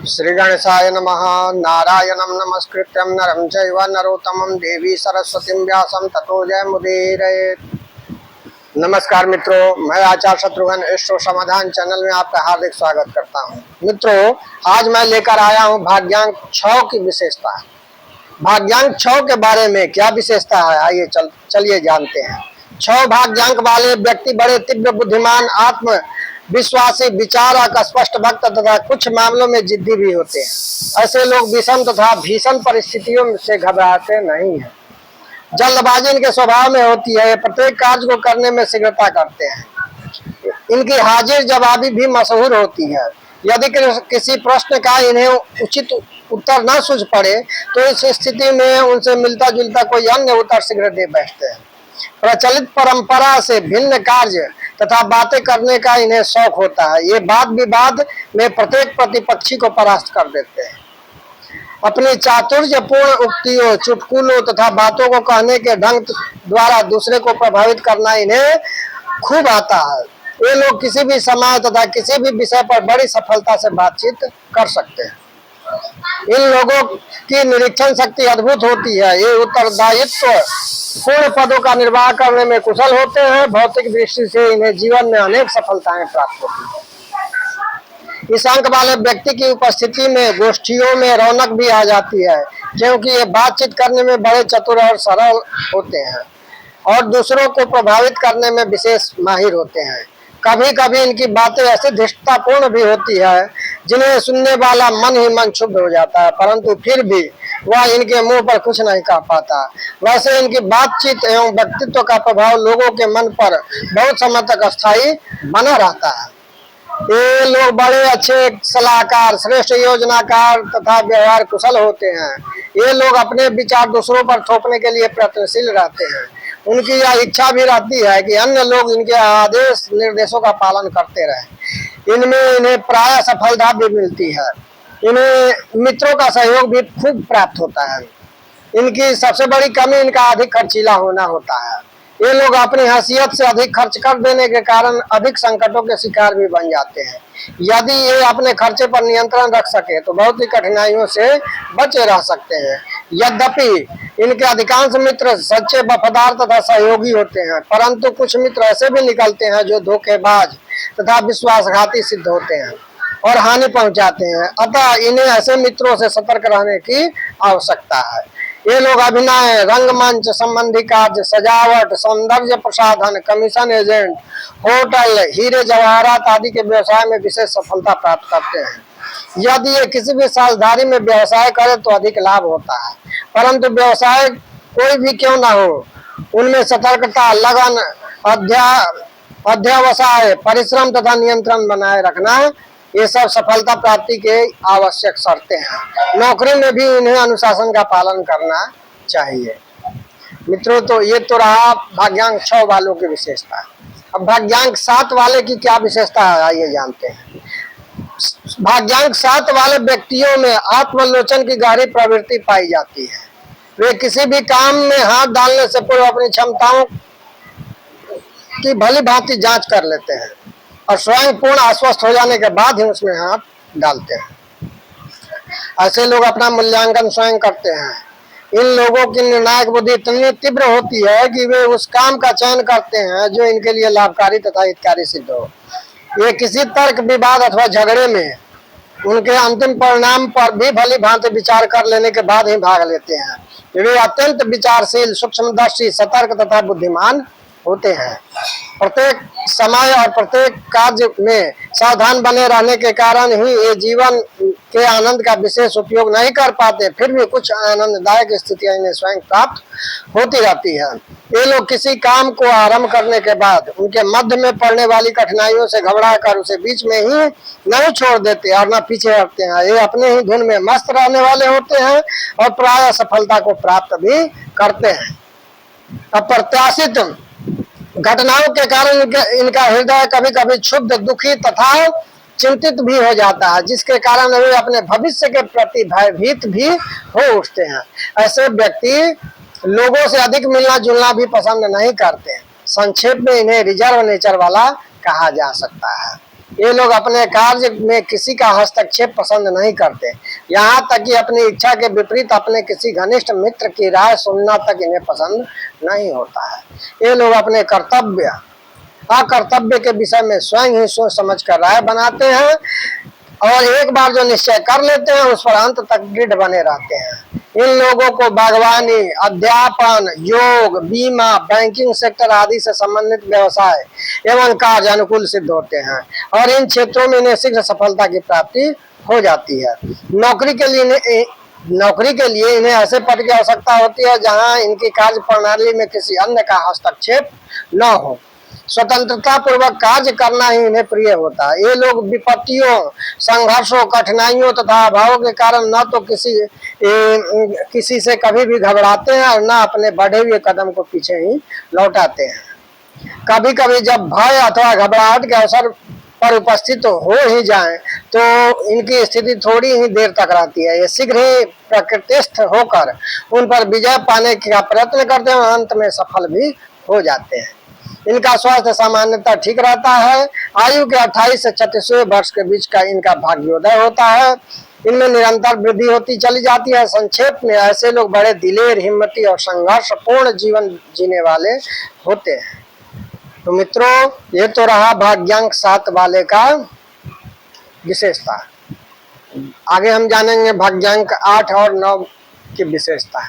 श्री गणेशाय नमः। नारायणं नमस्कृत्यं नरं चैव नरोत्तमं देवी सरस्वतीं व्यासं ततो जयमुदीरयेत्। नमस्कार मित्रों, मैं आचार्य शत्रुघ्न एस्ट्रो समाधान चैनल में आपका हार्दिक स्वागत करता हूं। मित्रों, आज मैं लेकर आया हूं भाग्यांक 6 की विशेषता। भाग्यांक 6 के बारे में क्या विशेषता है, आइए चलिए जानते हैं। 6 भाग्यांक वाले व्यक्ति बड़े तीव्र बुद्धिमान, आत्म विश्वासी, विचारक, स्पष्ट वक्त तथा कुछ मामलों में जिद्दी भी होते हैं। ऐसे लोग विषम तथा भीषण परिस्थितियों से घबराते नहीं हैं। जल्दबाजी इनके स्वभाव में होती है। प्रत्येक कार्य को करने में शीघ्रता करते हैं। इनकी हाजिर जवाबी भी मशहूर होती है। यदि किसी प्रश्न का इन्हें उचित उत्तर न सूझ पड़े तो इस स्थिति में उनसे मिलता जुलता कोई अन्य उत्तर शीघ्र दे बैठते हैं। प्रचलित परंपरा से भिन्न कार्य तथा बातें करने का इन्हें शौक होता है। ये वाद विवाद में प्रत्येक प्रतिपक्षी को परास्त कर देते हैं। अपनी चातुर्यपूर्ण उक्तियों, चुटकुलों तथा बातों को कहने के ढंग द्वारा दूसरे को प्रभावित करना इन्हें खूब आता है। ये लोग किसी भी समय तथा किसी भी विषय पर बड़ी सफलता से बातचीत कर सकते हैं। इन लोगों की निरीक्षण शक्ति अद्भुत होती है। ये उत्तरदायित्व पूर्ण पदों का निर्वाह करने में कुशल होते हैं। भौतिक दृष्टि से इन्हें जीवन में अनेक सफलताएं प्राप्त होती हैं। इस अंक वाले व्यक्ति की उपस्थिति में गोष्ठियों में रौनक भी आ जाती है, क्योंकि ये बातचीत करने में बड़े चतुर और सरल होते हैं और दूसरों को प्रभावित करने में विशेष माहिर होते हैं। कभी कभी इनकी बातें ऐसी धृष्टतापूर्ण भी होती है जिन्हें सुनने वाला मन ही मन क्षुब्ध हो जाता है, परंतु फिर भी वह इनके मुंह पर कुछ नहीं कह पाता। वैसे इनकी बातचीत एवं व्यक्तित्व का प्रभाव लोगों के मन पर बहुत समय तक स्थायी बना रहता है। ये लोग बड़े अच्छे सलाहकार, श्रेष्ठ योजनाकार तथा व्यवहार कुशल होते हैं। ये लोग अपने विचार दूसरों पर थोपने के लिए प्रयत्नशील रहते हैं। उनकी यह इच्छा भी रहती है कि अन्य लोग इनके आदेश निर्देशों का पालन करते रहें। इनमें इन्हें प्राय सफलता भी मिलती है। इन्हें मित्रों का सहयोग भी खूब प्राप्त होता है। इनकी सबसे बड़ी कमी इनका अधिक खर्चीला होना होता है। ये लोग अपनी हैसियत से अधिक खर्च कर देने के कारण अधिक संकटों के शिकार भी बन जाते हैं। यदि ये अपने खर्चे पर नियंत्रण रख सके तो बहुत ही कठिनाइयों से बचे रह सकते हैं। यद्यपि इनके अधिकांश मित्र सच्चे, वफादार तथा सहयोगी होते हैं, परंतु कुछ मित्र ऐसे भी निकलते हैं जो धोखेबाज तथा विश्वासघाती सिद्ध होते हैं और हानि पहुंचाते हैं। अतः इन्हें ऐसे मित्रों से सतर्क रहने की आवश्यकता है। ये लोग अभिनय, रंगमंच संबंधी कार्य, सजावट, सौंदर्य प्रसाधन, कमीशन एजेंट, होटल, हीरे जवाहरात आदि के व्यवसाय में विशेष सफलता प्राप्त करते हैं। यदि ये किसी भी साझेदारी में व्यवसाय करे तो अधिक लाभ होता है, परंतु व्यवसाय कोई भी क्यों ना हो, उनमें सतर्कता, लगन, अध्यवसाय, परिश्रम तथा नियंत्रण बनाए रखना, ये सब सफलता प्राप्ति के आवश्यक शर्तें हैं। नौकरी में भी इन्हें अनुशासन का पालन करना चाहिए। मित्रों, तो ये तो रहा भाग्यांक 6 वालों की विशेषता। अब भाग्यांक 7 वाले की क्या विशेषता है, आइए जानते हैं। भाग्यांक 7 वाले व्यक्तियों में आत्मलोचन की गहरी प्रवृत्ति पाई जाती है। वे किसी भी काम में हाथ डालने से पूर्व अपनी क्षमताओं की भली भांति जांच कर लेते हैं और स्वयं पूर्ण आश्वस्त हो जाने के बाद ही उसमें हाथ डालते हैं। ऐसे लोग अपना मूल्यांकन स्वयं करते हैं। इन लोगों की निर्णायक बुद्धि इतनी तीव्र होती है कि वे उस काम का चयन करते हैं जो इनके लिए लाभकारी तथा हितकारी सिद्ध हो। ये किसी तर्क, विवाद अथवा झगड़े में उनके अंतिम परिणाम पर भी भली भांति विचार कर लेने के बाद ही भाग लेते हैं। वे अत्यंत विचारशील, सूक्ष्मदर्शी, सतर्क तथा बुद्धिमान होते हैं। प्रत्येक समय और प्रत्येक कार्य में सावधान बने रहने के कारण ही ये जीवन के आनंद का विशेष उपयोग नहीं कर पाते, फिर भी कुछ आनंददायक स्थितियां इन्हें स्वयं प्राप्त होती रहती है। ये लोग किसी काम को आरंभ करने के बाद उनके मध्य में पड़ने वाली कठिनाइयों से घबरा कर उसे बीच में ही नहीं छोड़ देते और न पीछे हटते हैं। ये अपने ही धुन में मस्त रहने वाले होते हैं और प्राय सफलता को प्राप्त भी करते हैं। अप्रत्याशित घटनाओं के कारण इनका हृदय कभी कभी क्षुब्ध, दुखी तथा चिंतित भी हो जाता है, जिसके कारण वे अपने भविष्य के प्रति भयभीत भी हो उठते हैं। ऐसे व्यक्ति लोगों से अधिक मिलना जुलना भी पसंद नहीं करते हैं। संक्षेप में इन्हें रिजर्व नेचर वाला कहा जा सकता है। ये लोग अपने कार्य में किसी का हस्तक्षेप पसंद नहीं करते, यहाँ तक कि अपनी इच्छा के विपरीत अपने किसी घनिष्ठ मित्र की राय सुनना तक इन्हें पसंद नहीं होता है। ये लोग अपने कर्तव्य अकर्तव्य के विषय में स्वयं ही सोच समझ कर राय बनाते हैं और एक बार जो निश्चय कर लेते हैं उस पर अंत तक दृढ़ बने रहते हैं। इन लोगों को बागवानी, अध्यापन, योग, बीमा, बैंकिंग सेक्टर आदि से संबंधित व्यवसाय एवं कार्य अनुकूल सिद्ध होते हैं और इन क्षेत्रों में इन्हें शीघ्र सफलता की प्राप्ति हो जाती है। नौकरी के लिए इन्हें ऐसे पद की आवश्यकता होती है जहां इनकी कार्य प्रणाली में किसी अन्य का हस्तक्षेप न हो। स्वतंत्रता पूर्वक कार्य करना ही इन्हें प्रिय होता है। ये लोग विपत्तियों, संघर्षों, कठिनाइयों तथा अभावों के कारण न तो किसी से कभी भी घबराते हैं और न अपने बढ़े हुए कदम को पीछे ही लौटाते हैं। कभी कभी जब भय अथवा घबराहट के अवसर पर उपस्थित हो ही जाएं, तो इनकी स्थिति थोड़ी ही देर तक रहती है। ये शीघ्र ही प्रकृतिस्थ होकर उन पर विजय पाने का प्रयत्न करते हैं और अंत में सफल भी हो जाते हैं। इनका स्वास्थ्य सामान्यतः ठीक रहता है। आयु के 28 से 36वें वर्ष के बीच का इनका भाग्योदय होता है। इनमें निरंतर वृद्धि होती चली जाती है। संक्षेप में ऐसे लोग बड़े दिलेर, हिम्मती और संघर्षपूर्ण जीवन जीने वाले होते हैं। तो मित्रों, ये तो रहा भाग्यांक 7 वाले का विशेषता। आगे हम जानेंगे भाग्यांक 8 और 9 की विशेषता।